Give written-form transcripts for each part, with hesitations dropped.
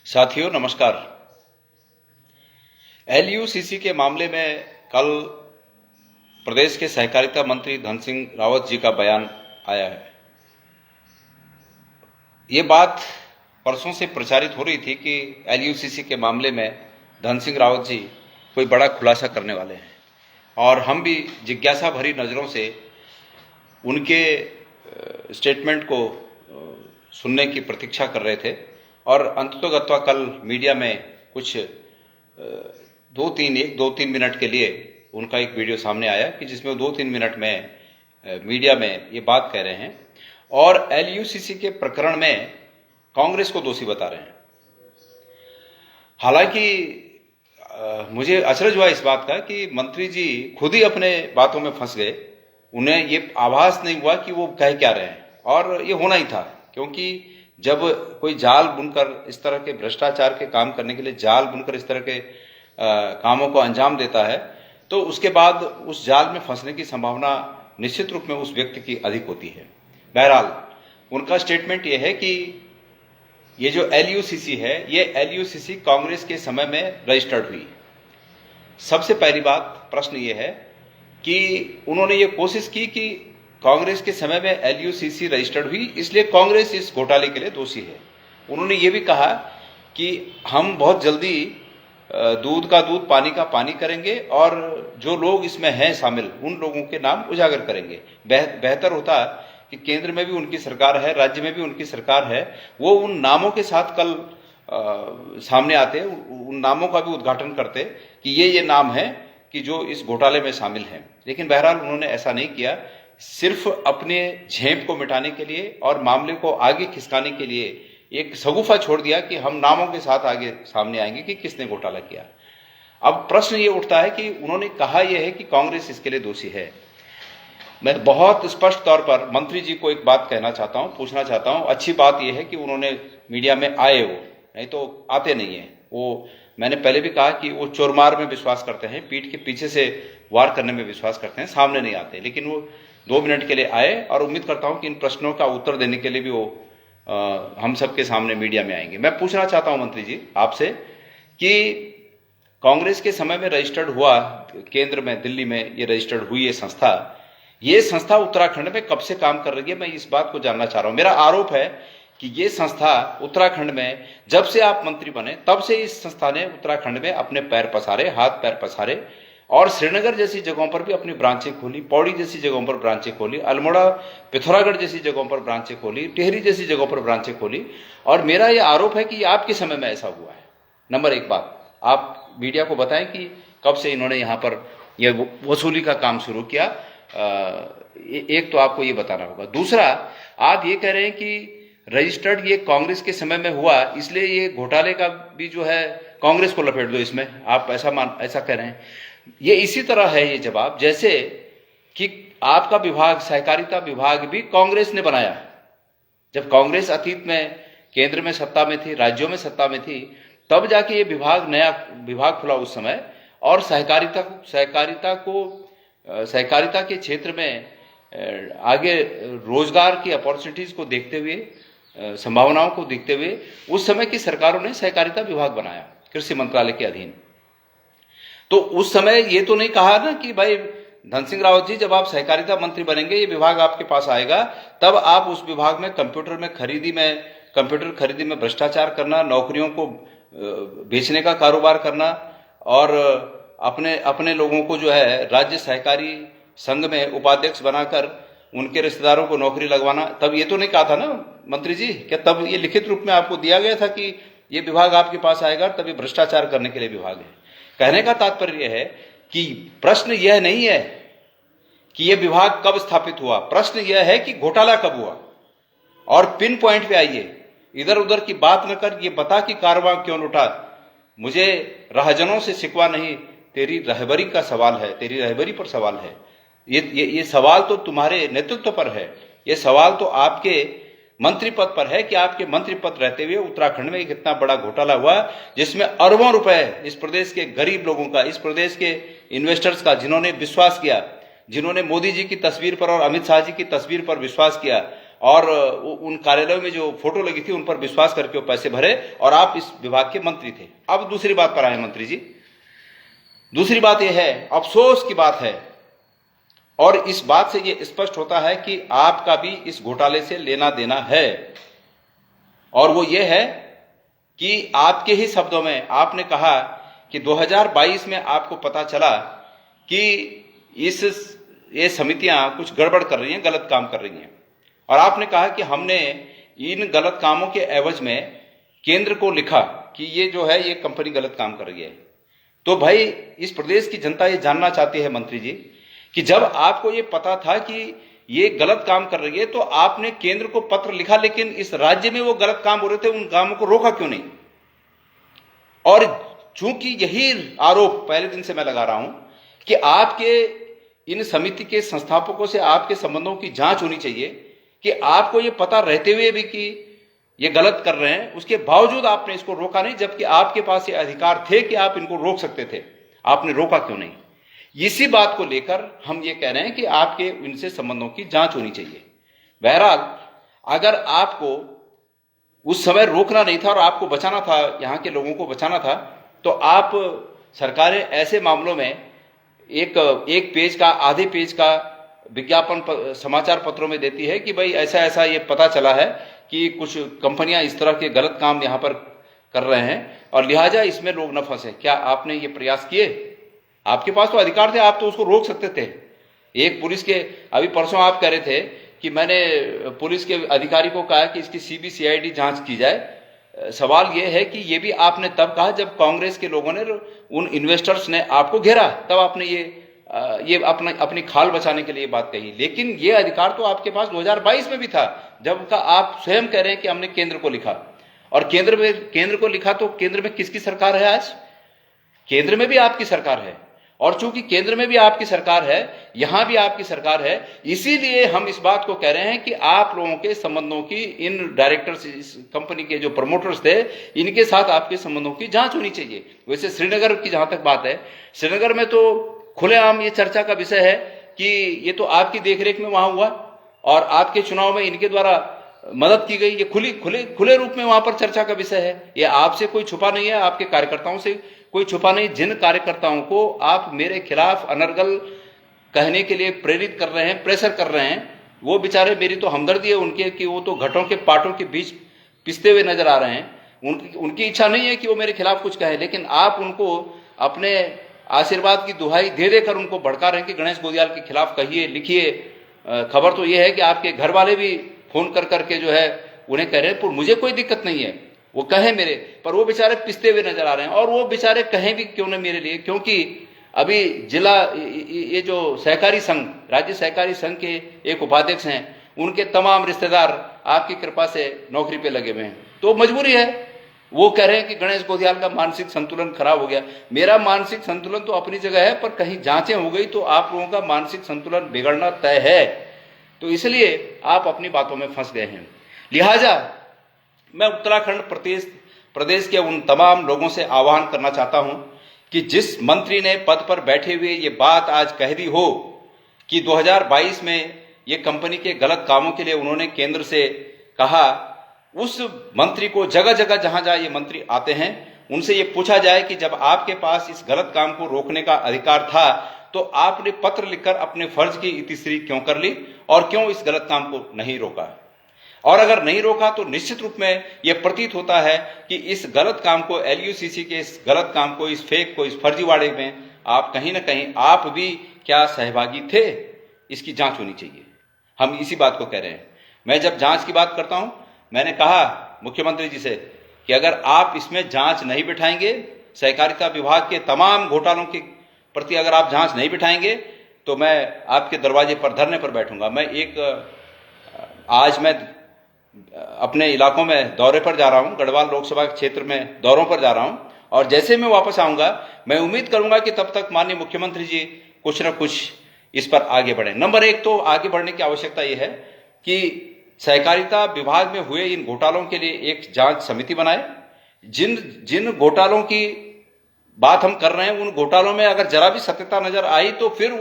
साथियों नमस्कार। एलयूसीसी के मामले में कल प्रदेश के सहकारिता मंत्री धन सिंह रावत जी का बयान आया है। ये बात परसों से प्रचारित हो रही थी कि एलयूसीसी के मामले में धन सिंह रावत जी कोई बड़ा खुलासा करने वाले हैं और हम भी जिज्ञासा भरी नज़रों से उनके स्टेटमेंट को सुनने की प्रतीक्षा कर रहे थे और अंततोगत्वा कल मीडिया में कुछ दो तीन मिनट के लिए उनका एक वीडियो सामने आया कि जिसमें 2-3 मिनट में मीडिया में ये बात कह रहे हैं और एलयूसीसी के प्रकरण में कांग्रेस को दोषी बता रहे हैं। हालांकि मुझे अचरज हुआ इस बात का कि मंत्री जी खुद ही अपने बातों में फंस गए। उन्हें ये आभास नहीं हुआ कि वो कह क्या रहे हैं और ये होना ही था, क्योंकि जब कोई जाल बुनकर इस तरह के भ्रष्टाचार के काम करने के लिए जाल बुनकर इस तरह के कामों को अंजाम देता है तो उसके बाद उस जाल में फंसने की संभावना निश्चित रूप में उस व्यक्ति की अधिक होती है। बहरहाल उनका स्टेटमेंट ये है कि ये जो एलयूसीसी है ये एलयूसीसी कांग्रेस के समय में रजिस्टर्ड हुई। सबसे पहली बात प्रश्न ये है कि उन्होंने ये कोशिश की कि कांग्रेस के समय में एलयूसीसी रजिस्टर्ड हुई इसलिए कांग्रेस इस घोटाले के लिए दोषी है। उन्होंने ये भी कहा कि हम बहुत जल्दी दूध का दूध पानी का पानी करेंगे और जो लोग इसमें हैं शामिल उन लोगों के नाम उजागर करेंगे। बेहतर होता कि केंद्र में भी उनकी सरकार है, राज्य में भी उनकी सरकार है, वो उन नामों के साथ कल सामने आते, उन नामों का भी उद्घाटन करते कि ये नाम है कि जो इस घोटाले में शामिल हैं। लेकिन बहरहाल उन्होंने ऐसा नहीं किया। सिर्फ अपने झेप को मिटाने के लिए और मामले को आगे खिसकाने के लिए एक शगुफा छोड़ दिया कि हम नामों के साथ आगे सामने आएंगे कि किसने घोटाला किया। अब प्रश्न ये उठता है कि उन्होंने कहा यह है कि कांग्रेस इसके लिए दोषी है। मैं बहुत स्पष्ट तौर पर मंत्री जी को एक बात कहना चाहता हूं, पूछना चाहता हूं। अच्छी बात यह है कि उन्होंने मीडिया में आए, वो नहीं तो आते नहीं है। वो मैंने पहले भी कहा कि वो चोरमार में विश्वास करते हैं, पीठ के पीछे से वार करने में विश्वास करते हैं, सामने नहीं आते। लेकिन वो 2 मिनट के लिए आए और उम्मीद करता हूं कि इन प्रश्नों का उत्तर देने के लिए भी वो हम सबके सामने मीडिया में आएंगे। मैं पूछना चाहता हूं मंत्री जी आपसे कि कांग्रेस के समय में रजिस्टर्ड हुआ, केंद्र में दिल्ली में ये रजिस्टर्ड हुई ये संस्था उत्तराखंड में कब से काम कर रही है? मैं इस बात को जानना चाह रहा हूं। मेरा आरोप है कि ये संस्था उत्तराखंड में जब से आप मंत्री बने तब से इस संस्था ने उत्तराखंड में अपने पैर पसारे, हाथ पैर पसारे और श्रीनगर जैसी जगहों पर भी अपनी ब्रांचें खोली, पौड़ी जैसी जगहों पर ब्रांचें खोली, अल्मोड़ा पिथौरागढ़ जैसी जगहों पर ब्रांचें खोली, टिहरी जैसी जगहों पर ब्रांचें खोली। और मेरा यह आरोप है कि आपके समय में ऐसा हुआ है। नंबर 1 बात आप मीडिया को बताएं कि कब से इन्होंने यहाँ पर यह वसूली का काम शुरू किया। एक तो आपको ये बताना होगा। दूसरा, आप ये कह रहे हैं कि रजिस्टर्ड ये कांग्रेस के समय में हुआ इसलिए ये घोटाले का भी जो है कांग्रेस को लपेट दो इसमें, आप ऐसा कह रहे हैं। ये इसी तरह है ये जवाब जैसे कि आपका विभाग, सहकारिता विभाग भी कांग्रेस ने बनाया। जब कांग्रेस अतीत में केंद्र में सत्ता में थी, राज्यों में सत्ता में थी, तब जाके ये विभाग, नया विभाग खुला उस समय और सहकारिता के क्षेत्र में आगे रोजगार की अपॉर्चुनिटीज को देखते हुए, संभावनाओं को देखते हुए उस समय की सरकारों ने सहकारिता विभाग बनाया कृषि मंत्रालय के अधीन। तो उस समय ये तो नहीं कहा ना कि भाई धन सिंह रावत जी जब आप सहकारिता मंत्री बनेंगे ये विभाग आपके पास आएगा, तब आप उस विभाग में कंप्यूटर खरीदी में भ्रष्टाचार करना, नौकरियों को बेचने का कारोबार करना और अपने लोगों को जो है राज्य सहकारी संघ में उपाध्यक्ष बनाकर उनके रिश्तेदारों को नौकरी लगवाना, तब ये तो नहीं कहा था ना मंत्री जी? क्या तब ये लिखित रूप में आपको दिया गया था कि ये विभाग आपके पास आएगा, तब ये भ्रष्टाचार करने के लिए विभाग है? कहने का तात्पर्य यह है कि प्रश्न यह नहीं है कि यह विभाग कब स्थापित हुआ, प्रश्न यह है कि घोटाला कब हुआ। और पिन पॉइंट पे आइए, इधर उधर की बात न कर, ये बता कि कारवां क्यों लुटा। मुझे राहजनों से शिकवा नहीं, तेरी रहबरी का सवाल है, तेरी रहबरी पर सवाल है। ये सवाल तो तुम्हारे नेतृत्व पर है, ये सवाल तो आपके मंत्री पद पर है कि आपके मंत्री पद रहते हुए उत्तराखंड में एक इतना बड़ा घोटाला हुआ जिसमें अरबों रुपए इस प्रदेश के गरीब लोगों का, इस प्रदेश के इन्वेस्टर्स का, जिन्होंने विश्वास किया, जिन्होंने मोदी जी की तस्वीर पर और अमित शाह जी की तस्वीर पर विश्वास किया और उन कार्यालयों में जो फोटो लगी थी उन पर विश्वास करके वो पैसे भरे और आप इस विभाग के मंत्री थे। अब दूसरी बात पर आए मंत्री जी। दूसरी बात यह है, अफसोस की बात है, और इस बात से यह स्पष्ट होता है कि आपका भी इस घोटाले से लेना देना है, और वो ये है कि आपके ही शब्दों में आपने कहा कि 2022 में आपको पता चला कि ये समितियां कुछ गड़बड़ कर रही हैं, गलत काम कर रही हैं, और आपने कहा कि हमने इन गलत कामों के एवज में केंद्र को लिखा कि ये जो है ये कंपनी गलत काम कर रही है। तो भाई इस प्रदेश की जनता ये जानना चाहती है मंत्री जी कि जब आपको ये पता था कि ये गलत काम कर रही है तो आपने केंद्र को पत्र लिखा, लेकिन इस राज्य में वो गलत काम हो रहे थे, उन कामों को रोका क्यों नहीं? और चूंकि यही आरोप पहले दिन से मैं लगा रहा हूं कि आपके इन समिति के संस्थापकों से आपके संबंधों की जांच होनी चाहिए कि आपको ये पता रहते हुए भी कि ये गलत कर रहे हैं, उसके बावजूद आपने इसको रोका नहीं, जबकि आपके पास ये अधिकार थे कि आप इनको रोक सकते थे। आपने रोका क्यों नहीं? इसी बात को लेकर हम ये कह रहे हैं कि आपके इनसे संबंधों की जांच होनी चाहिए। बहरहाल अगर आपको उस समय रोकना नहीं था और आपको बचाना था, यहाँ के लोगों को बचाना था, तो आप सरकारें ऐसे मामलों में एक पेज का, आधे पेज का विज्ञापन समाचार पत्रों में देती है कि भाई ऐसा ऐसा ये पता चला है कि कुछ कंपनियां इस तरह के गलत काम यहां पर कर रहे हैं और लिहाजा इसमें लोग न फंसे। क्या आपने ये प्रयास किए? आपके पास तो अधिकार थे, आप तो उसको रोक सकते थे। एक पुलिस के, अभी परसों आप कह रहे थे कि मैंने पुलिस के अधिकारी को कहा कि इसकी CBCID जांच की जाए। सवाल यह है कि ये भी आपने तब कहा जब कांग्रेस के लोगों ने, उन इन्वेस्टर्स ने आपको घेरा, तब आपने ये अपनी खाल बचाने के लिए बात कही। लेकिन ये अधिकार तो आपके पास 2022 में भी था, जब का आप स्वयं कह रहे हैं कि हमने केंद्र को लिखा, और केंद्र को लिखा तो केंद्र में किसकी सरकार है आज? केंद्र में भी आपकी सरकार है, और चूंकि केंद्र में भी आपकी सरकार है, यहां भी आपकी सरकार है, इसीलिए हम इस बात को कह रहे हैं कि आप लोगों के संबंधों की, इन डायरेक्टर्स, इस कंपनी के जो प्रमोटर्स थे, इनके साथ आपके संबंधों की जांच होनी चाहिए। वैसे श्रीनगर की जहां तक बात है, श्रीनगर में तो खुलेआम ये चर्चा का विषय है कि ये तो आपकी देखरेख में वहां हुआ और आपके चुनाव में इनके द्वारा मदद की गई, ये खुले रूप में वहां पर चर्चा का विषय है। ये आपसे कोई छुपा नहीं है, आपके कार्यकर्ताओं से कोई छुपा नहीं। जिन कार्यकर्ताओं को आप मेरे खिलाफ अनर्गल कहने के लिए प्रेरित कर रहे हैं, प्रेशर कर रहे हैं, वो बेचारे, मेरी तो हमदर्दी है उनके कि वो तो घटों के पाटों के बीच पिसते हुए नजर आ रहे हैं। उनकी इच्छा नहीं है कि वो मेरे खिलाफ कुछ कहे, लेकिन आप उनको अपने आशीर्वाद की दुहाई दे देकर उनको भड़का रहे हैं कि गणेश गोदियाल के खिलाफ कहिए, लिखिए। खबर तो यह है कि आपके घर वाले भी फोन कर करके जो है उन्हें कह रहे हैं, पर मुझे कोई दिक्कत नहीं है, वो कहें मेरे, पर वो बेचारे पिसते हुए नजर आ रहे हैं। और वो बेचारे कहें भी क्यों न मेरे लिए, क्योंकि अभी जिला, ये जो सहकारी संघ, राज्य सहकारी संघ के एक उपाध्यक्ष हैं, उनके तमाम रिश्तेदार आपकी कृपा से नौकरी पे लगे हुए हैं। तो मजबूरी है, वो कह रहे हैं कि गणेश गोदियाल का मानसिक संतुलन खराब हो गया। मेरा मानसिक संतुलन तो अपनी जगह है, पर कहीं जांचें हो गई तो आप लोगों का मानसिक संतुलन बिगड़ना तय है। तो इसलिए आप अपनी बातों में फंस गए हैं। लिहाजा मैं उत्तराखंड प्रदेश के उन तमाम लोगों से आह्वान करना चाहता हूं कि जिस मंत्री ने पद पर बैठे हुए ये बात आज कह दी हो कि 2022 में ये कंपनी के गलत कामों के लिए उन्होंने केंद्र से कहा, उस मंत्री को जगह जगह जहां जहां ये मंत्री आते हैं उनसे ये पूछा जाए कि जब आपके पास इस गलत काम को रोकने का अधिकार था तो आपने पत्र लिखकर अपने फर्ज की इतिश्री क्यों कर ली और क्यों इस गलत काम को नहीं रोका? और अगर नहीं रोका तो निश्चित रूप में यह प्रतीत होता है कि इस गलत काम को, LUCC के इस गलत काम को, इस फेक को, इस फर्जीवाड़े में आप कहीं ना कहीं आप भी क्या सहभागी थे, इसकी जांच होनी चाहिए। हम इसी बात को कह रहे हैं। मैं जब जांच की बात करता हूं, मैंने कहा मुख्यमंत्री जी से कि अगर आप इसमें जांच नहीं बिठाएंगे, सहकारिता विभाग के तमाम घोटालों के प्रति अगर आप जांच नहीं बिठाएंगे तो मैं आपके दरवाजे पर धरने पर बैठूंगा। आज मैं अपने इलाकों में दौरे पर जा रहा हूं, गढ़वाल लोकसभा क्षेत्र में दौरों पर जा रहा हूं, और जैसे मैं वापस आऊंगा मैं उम्मीद करूंगा कि तब तक माननीय मुख्यमंत्री जी कुछ न कुछ इस पर आगे बढ़े। नंबर एक तो आगे बढ़ने की आवश्यकता यह है कि सहकारिता विभाग में हुए इन घोटालों के लिए एक जांच समिति बनाए। जिन घोटालों की बात हम कर रहे हैं, उन घोटालों में अगर जरा भी सत्यता नजर आई तो फिर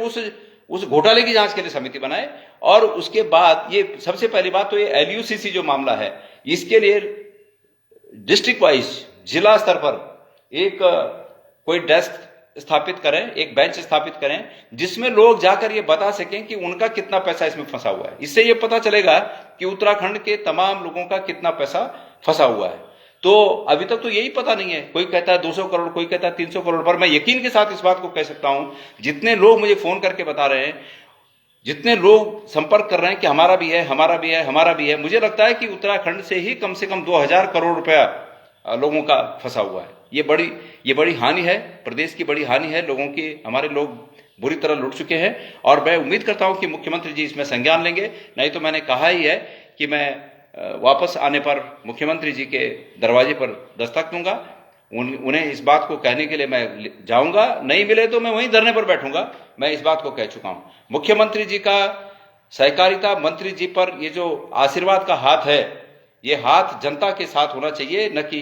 उस घोटाले की जांच के लिए समिति बनाए और उसके बाद ये सबसे पहली बात तो ये एलयूसीसी जो मामला है, इसके लिए डिस्ट्रिक्ट वाइज, जिला स्तर पर एक कोई डेस्क स्थापित करें, एक बेंच स्थापित करें, जिसमें लोग जाकर ये बता सकें कि उनका कितना पैसा इसमें फंसा हुआ है। इससे ये पता चलेगा कि उत्तराखंड के तमाम लोगों का कितना पैसा फंसा हुआ है। तो अभी तक तो यही पता नहीं है, कोई कहता है 200 करोड़, कोई कहता है 300 करोड़, पर मैं यकीन के साथ इस बात को कह सकता हूं, जितने लोग मुझे फोन करके बता रहे हैं, जितने लोग संपर्क कर रहे हैं कि हमारा भी है, हमारा भी है, हमारा भी है, मुझे लगता है कि उत्तराखंड से ही कम से कम 2000 करोड़ रुपया लोगों का फंसा हुआ है। ये बड़ी हानि है, प्रदेश की बड़ी हानि है, लोगों की, हमारे लोग बुरी तरह लुट चुके हैं। और मैं उम्मीद करता हूं कि मुख्यमंत्री जी इसमें संज्ञान लेंगे। नहीं तो मैंने कहा ही है कि मैं वापस आने पर मुख्यमंत्री जी के दरवाजे पर दस्तक दूंगा, उन्हें इस बात को कहने के लिए मैं जाऊंगा, नहीं मिले तो मैं वहीं धरने पर बैठूंगा। मैं इस बात को कह चुका हूं। मुख्यमंत्री जी का सहकारिता मंत्री जी पर ये जो आशीर्वाद का हाथ है, ये हाथ जनता के साथ होना चाहिए, न कि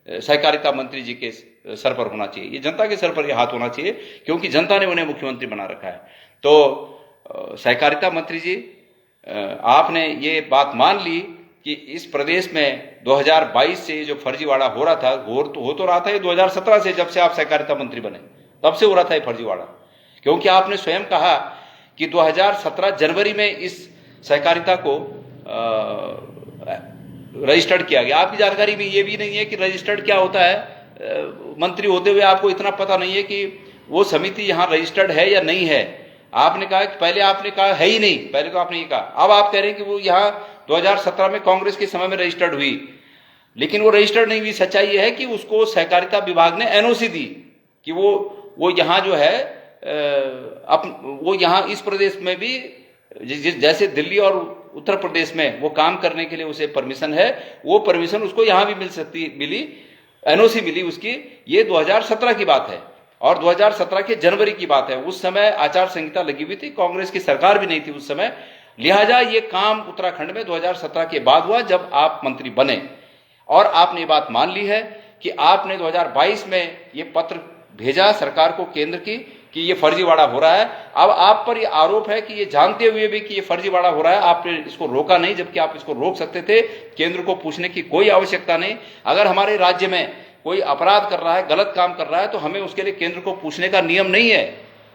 सहकारिता मंत्री जी के सर पर होना चाहिए। ये जनता के सर पर यह हाथ होना चाहिए, क्योंकि जनता ने उन्हें मुख्यमंत्री बना रखा है। तो सहकारिता मंत्री जी, आपने ये बात मान ली कि इस प्रदेश में 2022 से जो फर्जीवाड़ा हो रहा था, हो तो रहा था ये 2017 से, जब से आप सहकारिता मंत्री बने तब से हो रहा था ये फर्जीवाड़ा। क्योंकि आपने स्वयं कहा कि 2017 जनवरी में इस सहकारिता को रजिस्टर्ड किया गया। आपकी जानकारी में ये भी नहीं है कि रजिस्टर्ड क्या होता है। मंत्री होते हुए आपको इतना पता नहीं है कि वो समिति यहाँ रजिस्टर्ड है या नहीं है। आपने कहा कि पहले आपने कहा है ही नहीं, पहले तो आपने ये कहा, अब आप कह रहे हैं कि वो यहाँ 2017 में कांग्रेस के समय में रजिस्टर्ड हुई, लेकिन वो रजिस्टर्ड नहीं हुई। सच्चाई ये है कि उसको सहकारिता विभाग ने एनओसी दी कि वो यहाँ जो है वो यहाँ इस प्रदेश में भी जैसे दिल्ली और उत्तर प्रदेश में वो काम करने के लिए उसे परमिशन है, वो परमिशन उसको यहाँ भी मिली, एनओसी मिली उसकी। ये 2017 की बात है और 2017 के जनवरी की बात है। उस समय आचार संहिता लगी हुई थी, कांग्रेस की सरकार भी नहीं थी उस समय। लिहाजा ये काम उत्तराखंड में 2017 के बाद हुआ, जब आप मंत्री बने, और आपने ये बात मान ली है कि आपने 2022 में ये पत्र भेजा सरकार को, केंद्र की, कि ये फर्जीवाड़ा हो रहा है। अब आप पर ये आरोप है कि ये जानते हुए भी कि ये फर्जीवाड़ा हो रहा है, आपने इसको रोका नहीं, जबकि आप इसको रोक सकते थे। केंद्र को पूछने की कोई आवश्यकता नहीं। अगर हमारे राज्य में कोई अपराध कर रहा है, गलत काम कर रहा है, तो हमें उसके लिए केंद्र को पूछने का नियम नहीं है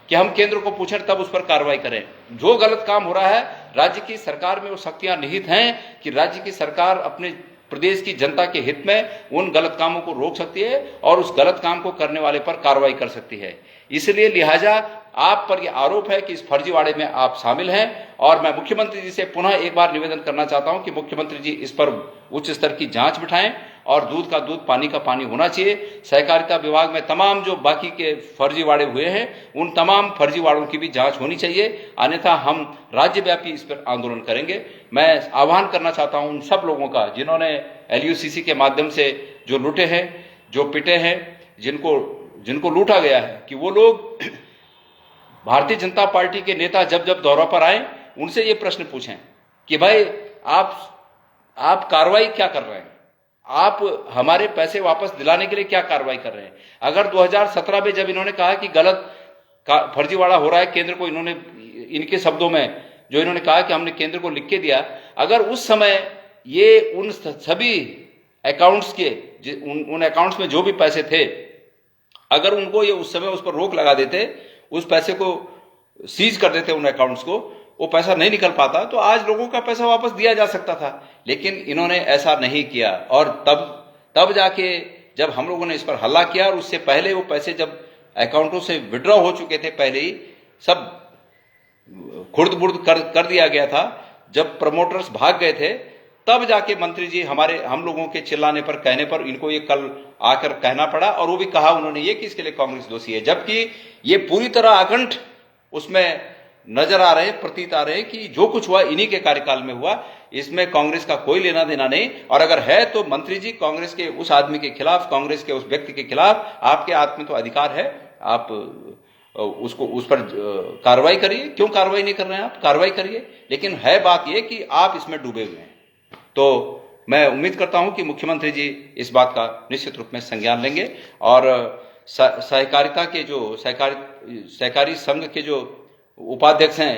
कि हम केंद्र को पूछें तब उस पर कार्रवाई करें। जो गलत काम हो रहा है, राज्य की सरकार में वो शक्तियां निहित हैं कि राज्य की सरकार अपने प्रदेश की जनता के हित में उन गलत कामों को रोक सकती है और उस गलत काम को करने वाले पर कार्रवाई कर सकती है। इसलिए लिहाजा आप पर यह आरोप है कि इस फर्जीवाड़े में आप शामिल हैं, और मैं मुख्यमंत्री जी से पुनः एक बार निवेदन करना चाहता हूं कि मुख्यमंत्री जी इस पर उच्च स्तर की जांच बिठाएं, और दूध का दूध, पानी का पानी होना चाहिए। सहकारिता विभाग में तमाम जो बाकी के फर्जीवाड़े हुए हैं, उन तमाम फर्जीवाड़ों की भी जांच होनी चाहिए, अन्यथा हम राज्यव्यापी इस पर आंदोलन करेंगे। मैं आह्वान करना चाहता हूं उन सब लोगों का जिन्होंने एलयूसीसी के माध्यम से जो लूटे हैं, जो पिटे हैं, जिनको लूटा गया है, कि वो लोग भारतीय जनता पार्टी के नेता जब जब दौरा पर आए, उनसे ये प्रश्न पूछें कि भाई आप कार्रवाई क्या कर रहे हैं, आप हमारे पैसे वापस दिलाने के लिए क्या कार्रवाई कर रहे हैं। अगर 2017 में जब इन्होंने कहा कि गलत फर्जीवाड़ा हो रहा है, केंद्र को इन्होंने, इनके शब्दों में जो इन्होंने कहा कि हमने केंद्र को लिख के दिया, अगर उस समय ये उन सभी अकाउंट्स के, उन अकाउंट्स में जो भी पैसे थे, अगर उनको ये उस समय उस पर रोक लगा देते, उस पैसे को सीज कर देते, उन अकाउंट्स को, वो पैसा नहीं निकल पाता, तो आज लोगों का पैसा वापस दिया जा सकता था। लेकिन इन्होंने ऐसा नहीं किया, और तब जाके जब हम लोगों ने इस पर हल्ला किया, और उससे पहले वो पैसे जब अकाउंटों से विड्रॉ हो चुके थे, पहले ही सब खुर्द बुर्द कर दिया गया था, जब प्रमोटर्स भाग गए थे, तब जाके मंत्री जी हम लोगों के चिल्लाने पर, कहने पर, इनको ये कल आकर कहना पड़ा, और वो भी कहा उन्होंने ये कि इसके लिए कांग्रेस दोषी है, जबकि ये पूरी तरह अकंठ उसमें नजर आ रहे हैं, प्रतीत आ रहे हैं कि जो कुछ हुआ इन्हीं के कार्यकाल में हुआ, इसमें कांग्रेस का कोई लेना देना नहीं। और अगर है तो मंत्री जी, कांग्रेस के उस आदमी के खिलाफ, कांग्रेस के उस व्यक्ति के खिलाफ आपके हाथ में तो अधिकार है, आप उस पर कार्रवाई करिए। क्यों कार्रवाई नहीं कर रहे हैं आप? कार्रवाई करिए। लेकिन है बात यह कि आप इसमें डूबे हुए हैं। तो मैं उम्मीद करता हूं कि मुख्यमंत्री जी इस बात का निश्चित रूप में संज्ञान लेंगे, और सहकारिता के जो सहकारी संघ के जो उपाध्यक्ष हैं,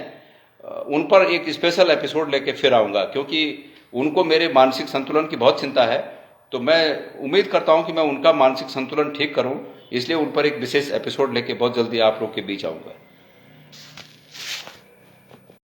उन पर एक स्पेशल एपिसोड लेके फिर आऊंगा, क्योंकि उनको मेरे मानसिक संतुलन की बहुत चिंता है। तो मैं उम्मीद करता हूं कि मैं उनका मानसिक संतुलन ठीक करूं, इसलिए उन पर एक विशेष एपिसोड लेके बहुत जल्दी आप लोग के बीच आऊंगा।